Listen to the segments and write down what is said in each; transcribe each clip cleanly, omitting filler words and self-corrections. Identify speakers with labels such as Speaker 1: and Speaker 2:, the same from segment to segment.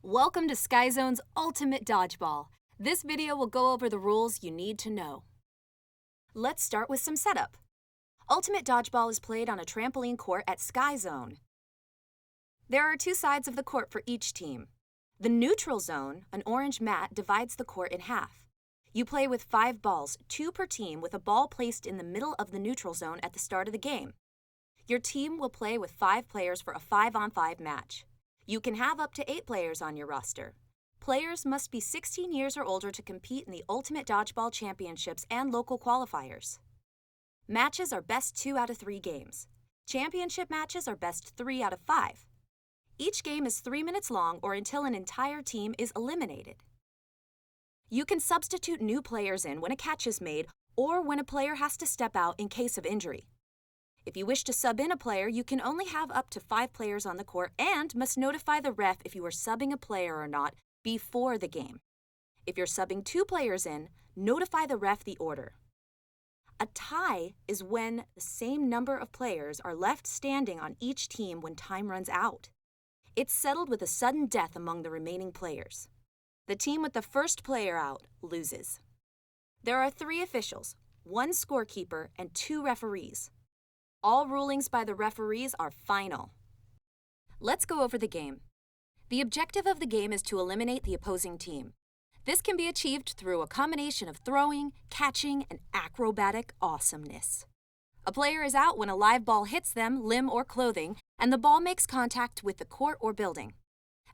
Speaker 1: Welcome to SkyZone's Ultimate Dodgeball. This video will go over the rules you need to know. Let's start with some setup. Ultimate Dodgeball is played on a trampoline court at SkyZone. There are two sides of the court for each team. The neutral zone, an orange mat, divides the court in half. You play with 5 balls, 2 per team, with a ball placed in the middle of the neutral zone at the start of the game. Your team will play with 5 players for a 5-on-5 match. You can have up to 8 players on your roster. Players must be 16 years or older to compete in the Ultimate Dodgeball Championships and local qualifiers. Matches are best 2 out of 3 games. Championship matches are best 3 out of 5. Each game is 3 minutes long or until an entire team is eliminated. You can substitute new players in when a catch is made or when a player has to step out in case of injury. If you wish to sub in a player, you can only have up to 5 players on the court and must notify the ref if you are subbing a player or not before the game. If you're subbing 2 players in, notify the ref the order. A tie is when the same number of players are left standing on each team when time runs out. It's settled with a sudden death among the remaining players. The team with the first player out loses. There are 3 officials, 1 scorekeeper, and 2 referees. All rulings by the referees are final. Let's go over the game. The objective of the game is to eliminate the opposing team. This can be achieved through a combination of throwing, catching, and acrobatic awesomeness. A player is out when a live ball hits them, limb, or clothing, and the ball makes contact with the court or building.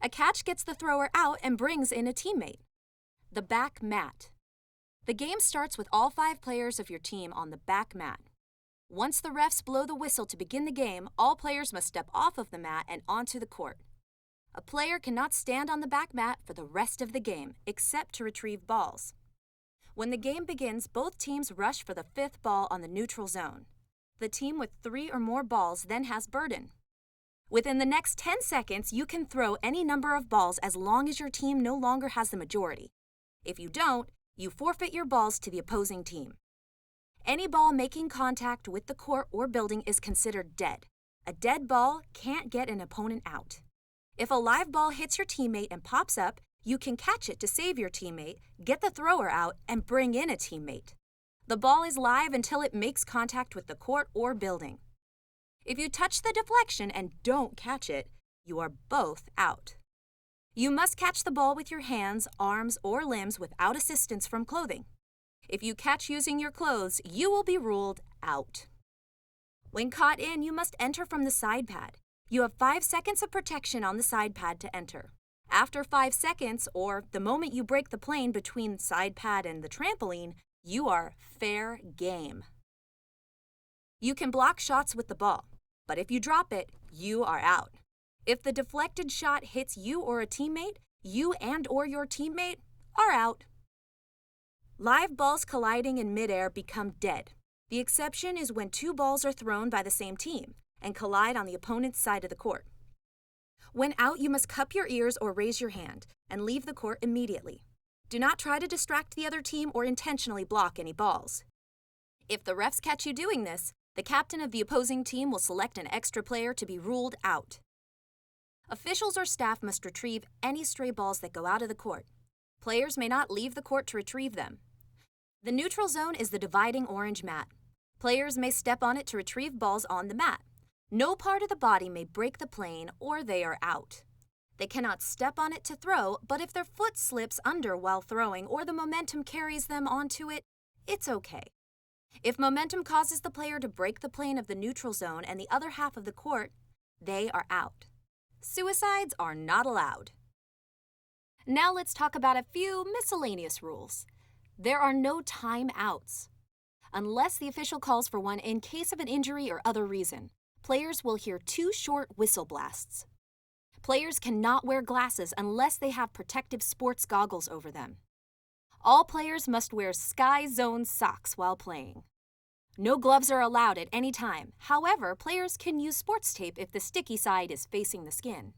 Speaker 1: A catch gets the thrower out and brings in a teammate. The back mat. The game starts with all 5 players of your team on the back mat. Once the refs blow the whistle to begin the game, all players must step off of the mat and onto the court. A player cannot stand on the back mat for the rest of the game, except to retrieve balls. When the game begins, both teams rush for the 5th ball on the neutral zone. The team with 3 or more balls then has burden. Within the next 10 seconds, you can throw any number of balls as long as your team no longer has the majority. If you don't, you forfeit your balls to the opposing team. Any ball making contact with the court or building is considered dead. A dead ball can't get an opponent out. If a live ball hits your teammate and pops up, you can catch it to save your teammate, get the thrower out, and bring in a teammate. The ball is live until it makes contact with the court or building. If you touch the deflection and don't catch it, you are both out. You must catch the ball with your hands, arms, or limbs without assistance from clothing. If you catch using your clothes, you will be ruled out. When caught in, you must enter from the side pad. You have 5 seconds of protection on the side pad to enter. After 5 seconds, or the moment you break the plane between side pad and the trampoline, you are fair game. You can block shots with the ball, but if you drop it, you are out. If the deflected shot hits you or a teammate, you and/or your teammate are out. Live balls colliding in midair become dead. The exception is when 2 balls are thrown by the same team and collide on the opponent's side of the court. When out, you must cup your ears or raise your hand and leave the court immediately. Do not try to distract the other team or intentionally block any balls. If the refs catch you doing this, the captain of the opposing team will select an extra player to be ruled out. Officials or staff must retrieve any stray balls that go out of the court. Players may not leave the court to retrieve them. The neutral zone is the dividing orange mat. Players may step on it to retrieve balls on the mat. No part of the body may break the plane or they are out. They cannot step on it to throw, but if their foot slips under while throwing or the momentum carries them onto it, it's okay. If momentum causes the player to break the plane of the neutral zone and the other half of the court, they are out. Suicides are not allowed. Now let's talk about a few miscellaneous rules. There are no timeouts. Unless the official calls for one in case of an injury or other reason, players will hear 2 short whistle blasts. Players cannot wear glasses unless they have protective sports goggles over them. All players must wear SkyZone socks while playing. No gloves are allowed at any time. However, players can use sports tape if the sticky side is facing the skin.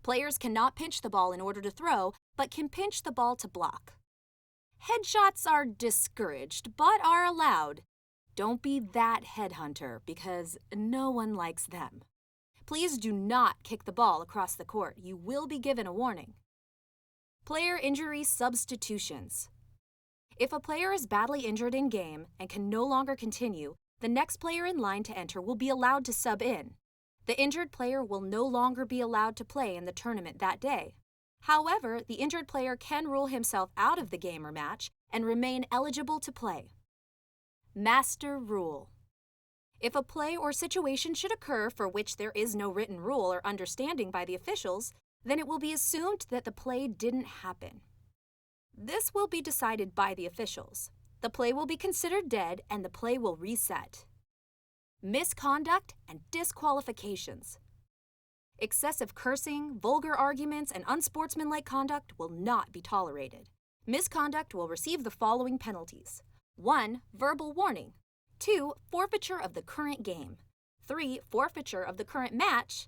Speaker 1: Players cannot pinch the ball in order to throw, but can pinch the ball to block. Headshots are discouraged, but are allowed. Don't be that headhunter because no one likes them. Please do not kick the ball across the court. You will be given a warning. Player injury substitutions. If a player is badly injured in game and can no longer continue, the next player in line to enter will be allowed to sub in. The injured player will no longer be allowed to play in the tournament that day. However, the injured player can rule himself out of the game or match and remain eligible to play. Master rule. If a play or situation should occur for which there is no written rule or understanding by the officials, then it will be assumed that the play didn't happen. This will be decided by the officials. The play will be considered dead and the play will reset. Misconduct and disqualifications. Excessive cursing, vulgar arguments, and unsportsmanlike conduct will not be tolerated. Misconduct will receive the following penalties. 1. Verbal warning. 2. Forfeiture of the current game. 3. Forfeiture of the current match.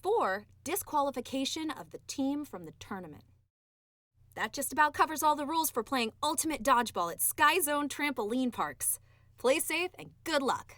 Speaker 1: 4. Disqualification of the team from the tournament. That just about covers all the rules for playing Ultimate Dodgeball at Sky Zone Trampoline Parks. Play safe and good luck!